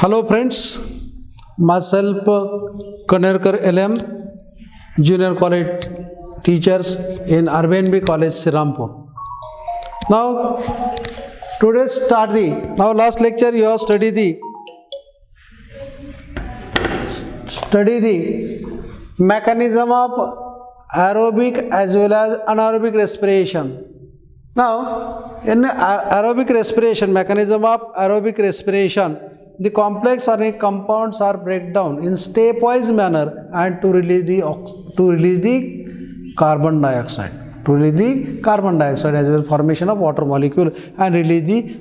Hello friends, myself Kanerkar LM, Junior College teachers in RBNB College, Sirampur. Now, today start now last lecture you have studied the mechanism of aerobic as well as anaerobic respiration. Now, in aerobic respiration, mechanism of aerobic respiration, the complex organic compounds are break down in stepwise manner and to release the carbon dioxide. To release the carbon dioxide as well as formation of water molecule and release the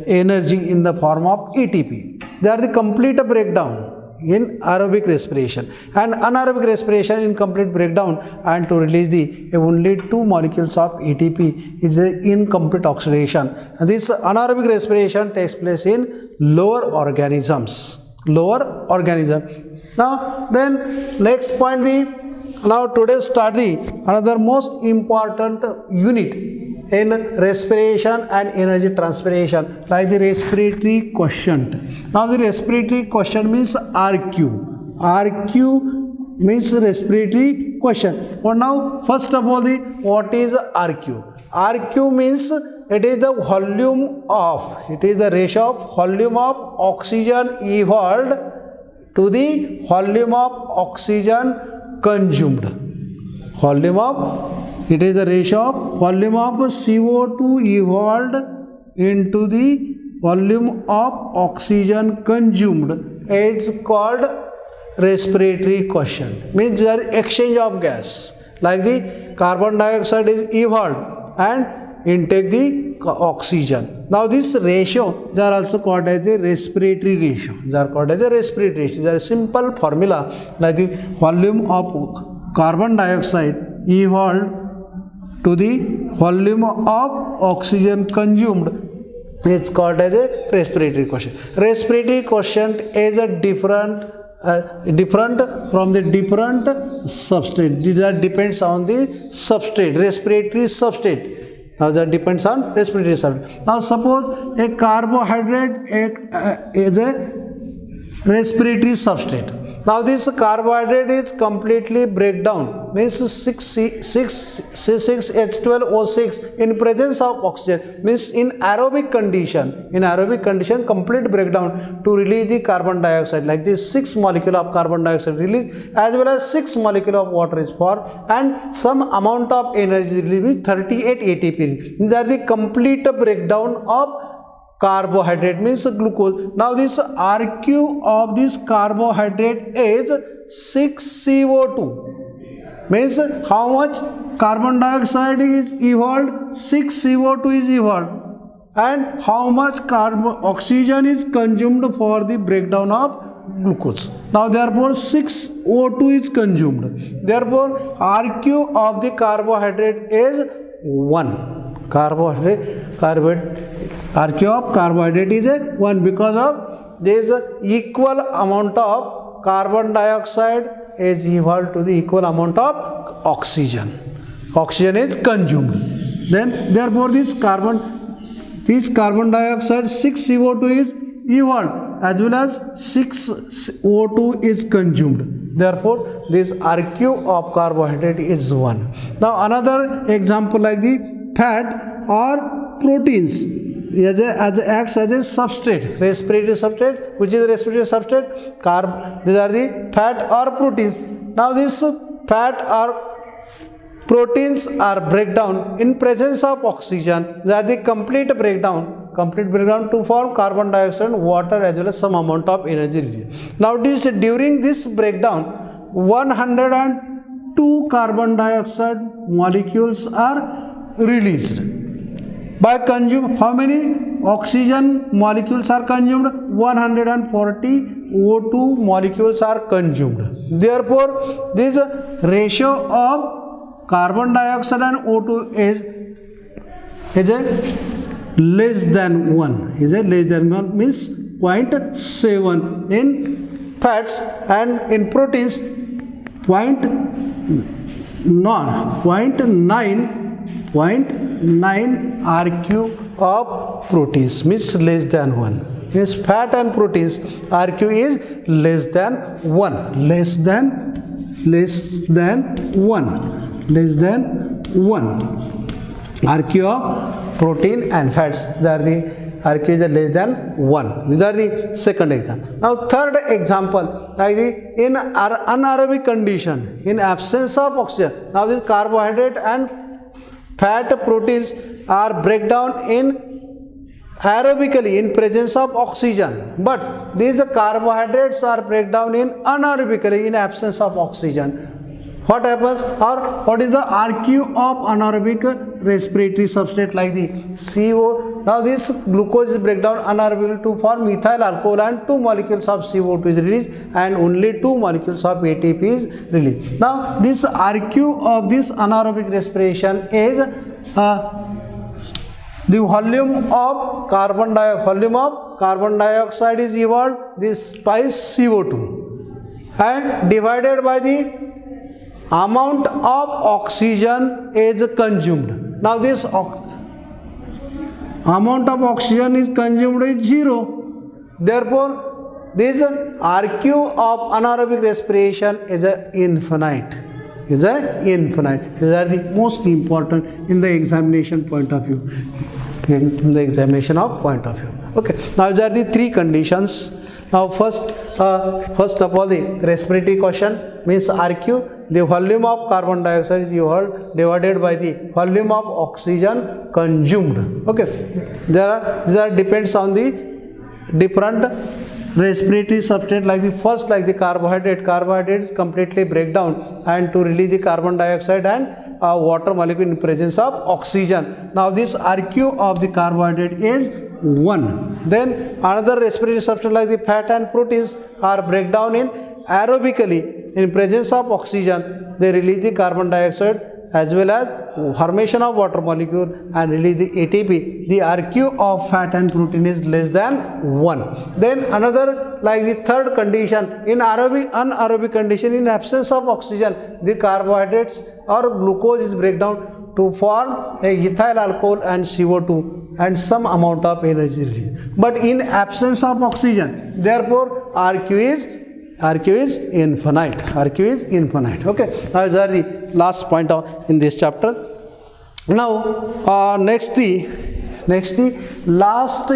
energy in the form of ATP. They are the complete breakdown in aerobic respiration, and anaerobic respiration in complete breakdown and to release the only two molecules of ATP is the incomplete oxidation. And this anaerobic respiration takes place in lower organisms. Now then next point, now today start another most important unit in respiration and energy transpiration, like the respiratory quotient. Now the respiratory quotient means RQ. RQ means respiratory quotient. But now first of all, what is RQ? RQ means it is the ratio of volume of oxygen evolved to the volume of oxygen consumed. It is the ratio of volume of CO2 evolved into the volume of oxygen consumed. It's called respiratory quotient. Means there is exchange of gas. Like the carbon dioxide is evolved and intake the oxygen. Now this ratio, they are also called as a respiratory ratio. There is a simple formula, like the volume of carbon dioxide evolved to the volume of oxygen consumed. It's called as a respiratory quotient. Respiratory quotient is a different from the different substrate. That depends on the substrate, respiratory substrate. Now that depends on respiratory substrate. Now suppose a carbohydrate is a respiratory substrate. Now this carbohydrate is completely breakdown, means 6H12O6 in presence of oxygen, means in aerobic condition complete breakdown to release the carbon dioxide, like this 6 molecule of carbon dioxide release as well as 6 molecule of water is formed and some amount of energy released, 38 ATP. That is the complete breakdown of carbohydrate, means glucose. Now this RQ of this carbohydrate is 6CO2, means how much carbon dioxide is evolved, 6CO2 is evolved, and how much oxygen is consumed for the breakdown of glucose. Now therefore 6O2 is consumed. Therefore RQ of the carbohydrate is 1. RQ of carbohydrate is 1 because of there is equal amount of carbon dioxide is equal to the equal amount of oxygen. Oxygen is consumed. Then therefore this carbon dioxide 6CO2 is evolved as well as 6O2 is consumed. Therefore this RQ of carbohydrate is 1. Now another example, like the fat or proteins acts as a substrate, respiratory substrate. Which is respiratory substrate? These are the fat or proteins. Now this fat or proteins are breakdown in presence of oxygen. They are the complete breakdown to form carbon dioxide and water as well as some amount of energy. Now during this breakdown 102 carbon dioxide molecules are released. By how many oxygen molecules are consumed? 140 O2 molecules are consumed. Therefore this ratio of carbon dioxide and O2 is a less than 1. Means 0.7 in fats, and in proteins 0.9 RQ of proteins, means less than 1. means fat and proteins, RQ is less than 1, less than 1. RQ of protein and fats, they are the RQ is less than 1. These are the second example. Now third example, like the in anaerobic condition, in absence of oxygen. Now this carbohydrate and fat proteins are breakdown in aerobically in presence of oxygen, but these carbohydrates are breakdown in anaerobically in absence of oxygen. What happens, or what is the RQ of anaerobic respiratory substrate like the CO? Now this glucose is breakdown anaerobically to form methyl alcohol, and 2 molecules of CO2 is released and only 2 molecules of ATP is released. Now this RQ of this anaerobic respiration is the volume of carbon dioxide is evolved this twice CO2 and divided by the amount of oxygen is consumed. Now this amount of oxygen is consumed is 0. Therefore, this RQ of anaerobic respiration is infinite. These are the most important in the examination point of view. Okay. Now these are the 3 conditions. Now first of all, the respiratory question means RQ, the volume of carbon dioxide is divided by the volume of oxygen consumed. Okay, these are depends on the different respiratory substrate. Like the first, like the carbohydrates completely break down and to release the carbon dioxide and water molecule in presence of oxygen. Now this RQ of the carbohydrate is 1. Then another respiratory substrate like the fat and proteins are break down in aerobically in presence of oxygen. They release the carbon dioxide as well as formation of water molecule and release the ATP. The RQ of fat and protein is less than 1. Then another, like the third condition, in anaerobic condition, in absence of oxygen, the carbohydrates or glucose is break down to form a ethyl alcohol and CO2 and some amount of energy release. But in absence of oxygen, therefore RQ is infinite. Okay. Now these are the last point in this chapter. Now next the last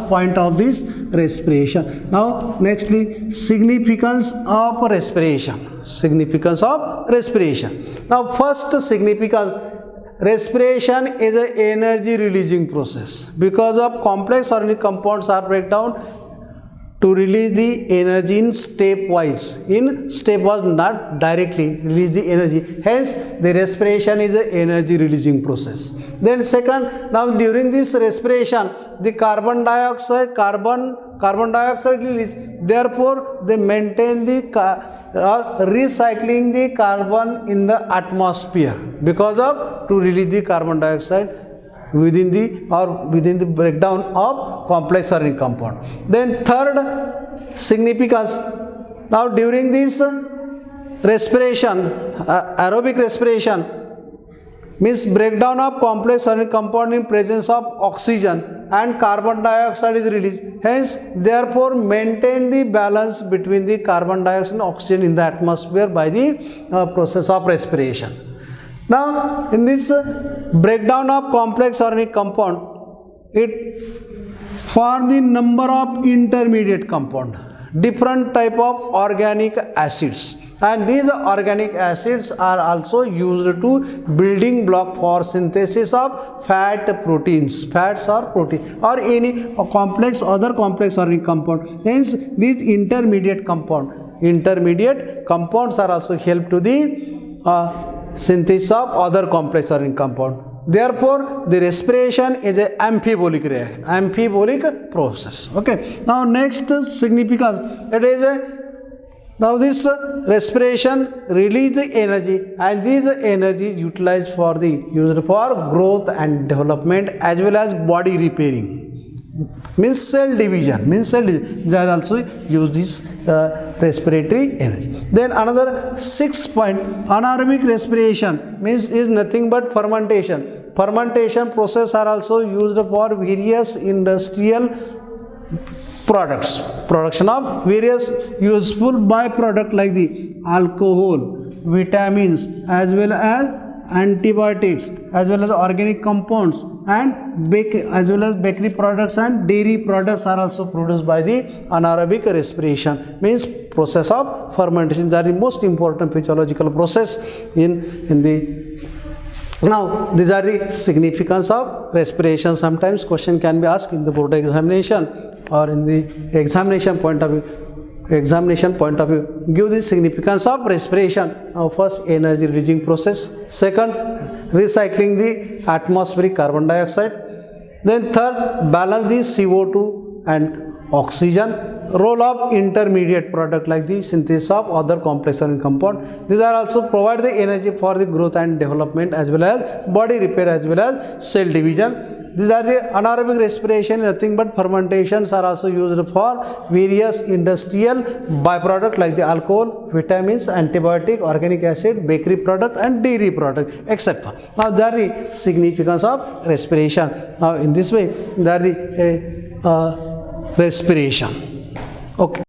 point of this respiration. Now nextly, significance of respiration. Now first significance, respiration is an energy releasing process. Because of complex organic compounds are breakdown to release the energy in stepwise, not directly release the energy. Hence, the respiration is an energy releasing process. Then second, now during this respiration, the carbon dioxide release. Therefore, they maintain the recycling the carbon in the atmosphere because of to release the carbon dioxide within the breakdown of complex organic compound. Then third significance, now during this respiration, aerobic respiration means breakdown of complex organic compound in presence of oxygen and carbon dioxide is released. Hence, therefore, maintain the balance between the carbon dioxide and oxygen in the atmosphere by the process of respiration. Now, in this breakdown of complex organic compound, it form the number of intermediate compound, different type of organic acids, and these organic acids are also used to building block for synthesis of fats or protein or any other complex organic compound. Hence, these intermediate compounds are also help to the synthesis of other complex organic compound. Therefore, the respiration is an amphibolic process. Okay. Now, next significance, it is now this respiration release the energy, and these energy is used for growth and development as well as body repairing. Means cell division. They are also use this respiratory energy. Then another 6 point, anaerobic respiration means is nothing but fermentation. Fermentation process are also used for various industrial products, production of various useful byproduct like the alcohol, vitamins, as well as antibiotics, as well as organic compounds, and as well as bakery products and dairy products are also produced by the anaerobic respiration, means process of fermentation. That is the most important physiological process in the. Now these are the significance of respiration. Sometimes question can be asked in the board examination or in the examination point of view. Give the significance of respiration. Now first, energy releasing process. Second, recycling the atmospheric carbon dioxide. Then third, balance the CO2 and oxygen. Role of intermediate product like the synthesis of other complex organic compound. These are also provide the energy for the growth and development, as well as body repair, as well as cell division. These are the anaerobic respiration. Nothing but fermentations are also used for various industrial byproduct like the alcohol, vitamins, antibiotic, organic acid, bakery product, and dairy product, etc. Now that is the significance of respiration. Now in this way, that is the respiration. Okay.